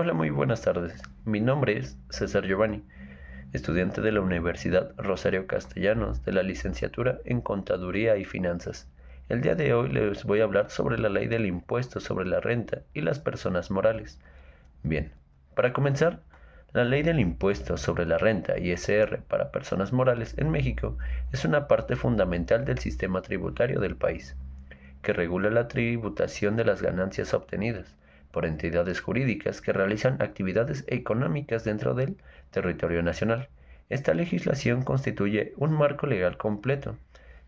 Hola, muy buenas tardes. Mi nombre es César Giovanni, estudiante de la Universidad Rosario Castellanos de la licenciatura en Contaduría y Finanzas. El día de hoy les voy a hablar sobre la ley del impuesto sobre la renta y las personas morales. Bien, para comenzar, la ley del impuesto sobre la renta ISR para personas morales en México es una parte fundamental del sistema tributario del país que regula la tributación de las ganancias obtenidas por entidades jurídicas que realizan actividades económicas dentro del territorio nacional. Esta legislación constituye un marco legal completo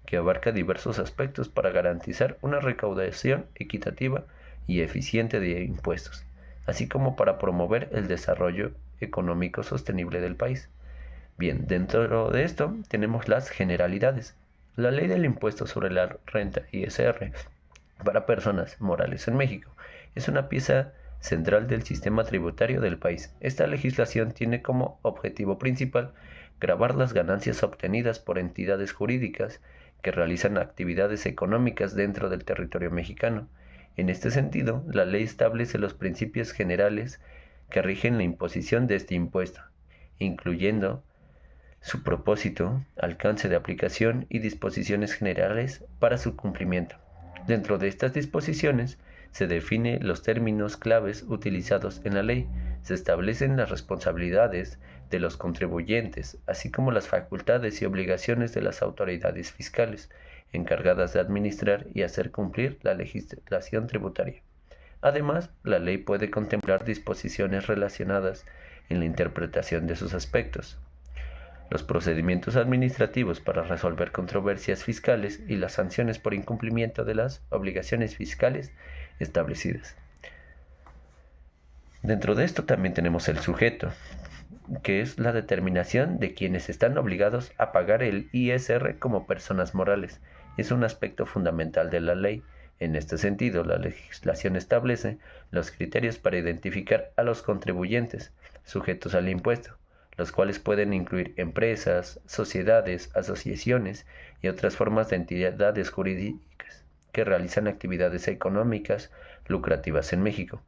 que abarca diversos aspectos para garantizar una recaudación equitativa y eficiente de impuestos, así como para promover el desarrollo económico sostenible del país. Bien, dentro de esto tenemos las generalidades. La ley del impuesto sobre la renta ISR para personas morales en México es una pieza central del sistema tributario del país. Esta legislación tiene como objetivo principal gravar las ganancias obtenidas por entidades jurídicas que realizan actividades económicas dentro del territorio mexicano. En este sentido, la ley establece los principios generales que rigen la imposición de este impuesto, incluyendo su propósito, alcance de aplicación y disposiciones generales para su cumplimiento. Dentro de estas disposiciones se definen los términos claves utilizados en la ley, se establecen las responsabilidades de los contribuyentes, así como las facultades y obligaciones de las autoridades fiscales encargadas de administrar y hacer cumplir la legislación tributaria. Además, la ley puede contemplar disposiciones relacionadas en la interpretación de sus aspectos, los procedimientos administrativos para resolver controversias fiscales y las sanciones por incumplimiento de las obligaciones fiscales establecidas. Dentro de esto también tenemos el sujeto, que es la determinación de quienes están obligados a pagar el ISR como personas morales. Es un aspecto fundamental de la ley. En este sentido, la legislación establece los criterios para identificar a los contribuyentes sujetos al impuesto, los cuales pueden incluir empresas, sociedades, asociaciones y otras formas de entidades jurídicas que realizan actividades económicas lucrativas en México.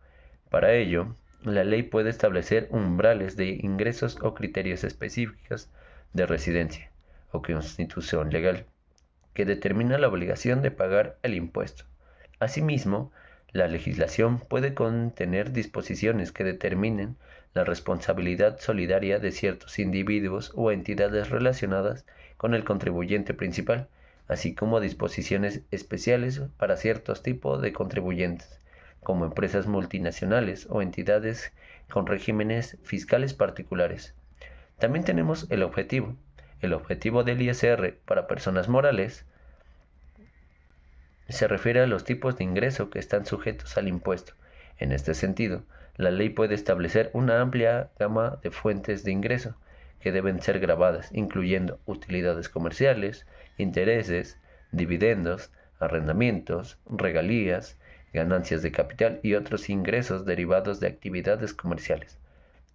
Para ello, la ley puede establecer umbrales de ingresos o criterios específicos de residencia o constitución legal que determina la obligación de pagar el impuesto. Asimismo, la legislación puede contener disposiciones que determinen la responsabilidad solidaria de ciertos individuos o entidades relacionadas con el contribuyente principal, así como disposiciones especiales para ciertos tipos de contribuyentes, como empresas multinacionales o entidades con regímenes fiscales particulares. También tenemos el objetivo. El objetivo del ISR para personas morales se refiere a los tipos de ingreso que están sujetos al impuesto. En este sentido, la ley puede establecer una amplia gama de fuentes de ingreso que deben ser gravadas, incluyendo utilidades comerciales, intereses, dividendos, arrendamientos, regalías, ganancias de capital y otros ingresos derivados de actividades comerciales.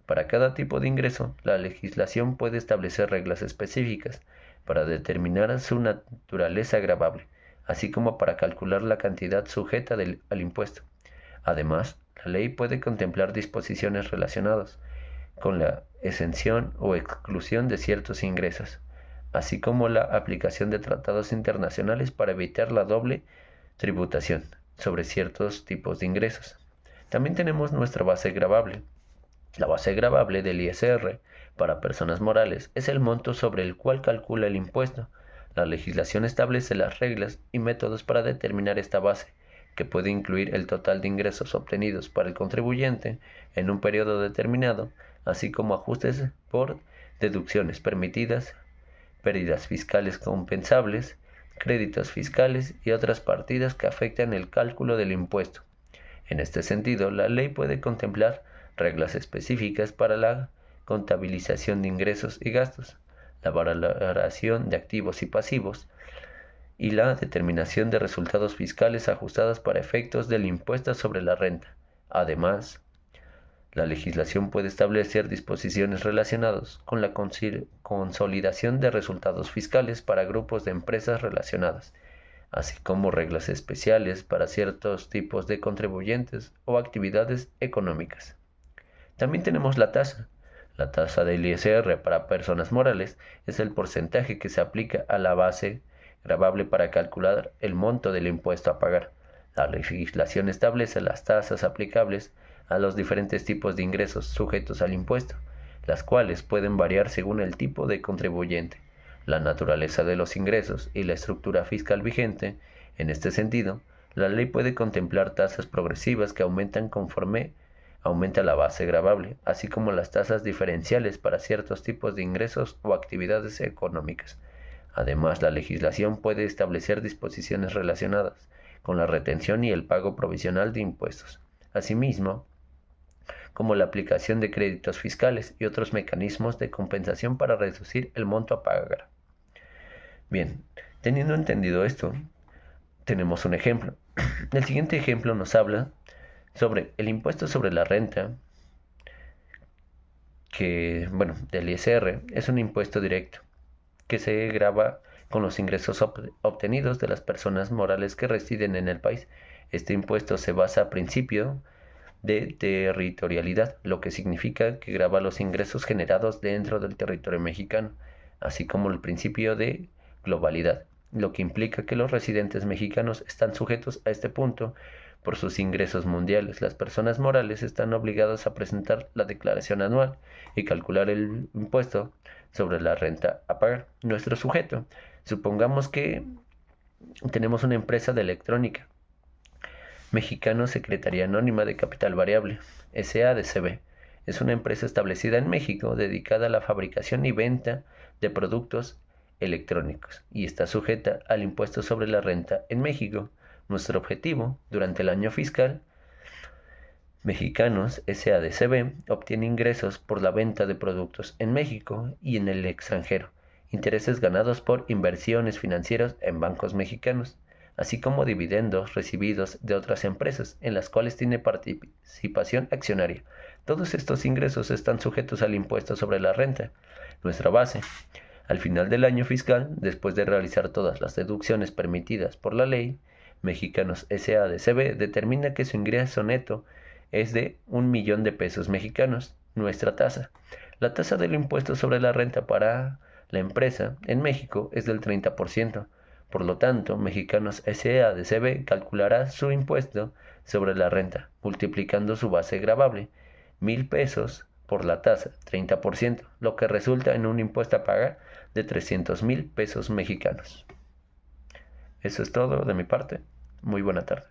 Para cada tipo de ingreso, la legislación puede establecer reglas específicas para determinar su naturaleza gravable, así como para calcular la cantidad sujeta al impuesto. Además, la ley puede contemplar disposiciones relacionadas con la exención o exclusión de ciertos ingresos, así como la aplicación de tratados internacionales para evitar la doble tributación sobre ciertos tipos de ingresos. También tenemos nuestra base gravable. La base gravable del ISR para personas morales es el monto sobre el cual calcula el impuesto. La legislación establece las reglas y métodos para determinar esta base, que puede incluir el total de ingresos obtenidos para el contribuyente en un periodo determinado, así como ajustes por deducciones permitidas, pérdidas fiscales compensables, créditos fiscales y otras partidas que afectan el cálculo del impuesto. En este sentido, la ley puede contemplar reglas específicas para la contabilización de ingresos y gastos, la valoración de activos y pasivos, y la determinación de resultados fiscales ajustados para efectos del impuesto sobre la renta. Además, la legislación puede establecer disposiciones relacionadas con la consolidación de resultados fiscales para grupos de empresas relacionadas, así como reglas especiales para ciertos tipos de contribuyentes o actividades económicas. También tenemos la tasa. La tasa del ISR para personas morales es el porcentaje que se aplica a la base gravable para calcular el monto del impuesto a pagar. La legislación establece las tasas aplicables a los diferentes tipos de ingresos sujetos al impuesto, las cuales pueden variar según el tipo de contribuyente, la naturaleza de los ingresos y la estructura fiscal vigente. En este sentido, la ley puede contemplar tasas progresivas que aumentan conforme aumenta la base gravable, así como las tasas diferenciales para ciertos tipos de ingresos o actividades económicas. Además, la legislación puede establecer disposiciones relacionadas con la retención y el pago provisional de impuestos, asimismo como la aplicación de créditos fiscales y otros mecanismos de compensación para reducir el monto a pagar. Bien, teniendo entendido esto, tenemos un ejemplo. El siguiente ejemplo nos habla sobre el impuesto sobre la renta, del ISR, es un impuesto directo que se grava con los ingresos obtenidos de las personas morales que residen en el país. Este impuesto se basa a principio de territorialidad, lo que significa que grava los ingresos generados dentro del territorio mexicano, así como el principio de globalidad, lo que implica que los residentes mexicanos están sujetos a este punto por sus ingresos mundiales. Las personas morales están obligadas a presentar la declaración anual y calcular el impuesto sobre la renta a pagar. Nuestro sujeto, supongamos que tenemos una empresa de electrónica, Mexicano Secretaría Anónima de Capital Variable, SADCB. Es una empresa establecida en México dedicada a la fabricación y venta de productos electrónicos y está sujeta al impuesto sobre la renta en México. Nuestro objetivo durante el año fiscal, Mexicanos SADCB obtiene ingresos por la venta de productos en México y en el extranjero, intereses ganados por inversiones financieras en bancos mexicanos, así como dividendos recibidos de otras empresas en las cuales tiene participación accionaria. Todos estos ingresos están sujetos al impuesto sobre la renta. Nuestra base, al final del año fiscal, después de realizar todas las deducciones permitidas por la ley, Mexicanos SADCB determina que su ingreso neto es de 1,000,000 de pesos mexicanos. Nuestra tasa. La tasa del impuesto sobre la renta para la empresa en México es del 30%. Por lo tanto, Mexicanos SADCB calculará su impuesto sobre la renta, multiplicando su base gravable, 1,000 pesos, por la tasa, 30%, lo que resulta en un impuesto a pagar de 300,000 pesos mexicanos. Eso es todo de mi parte. Muy buena tarde.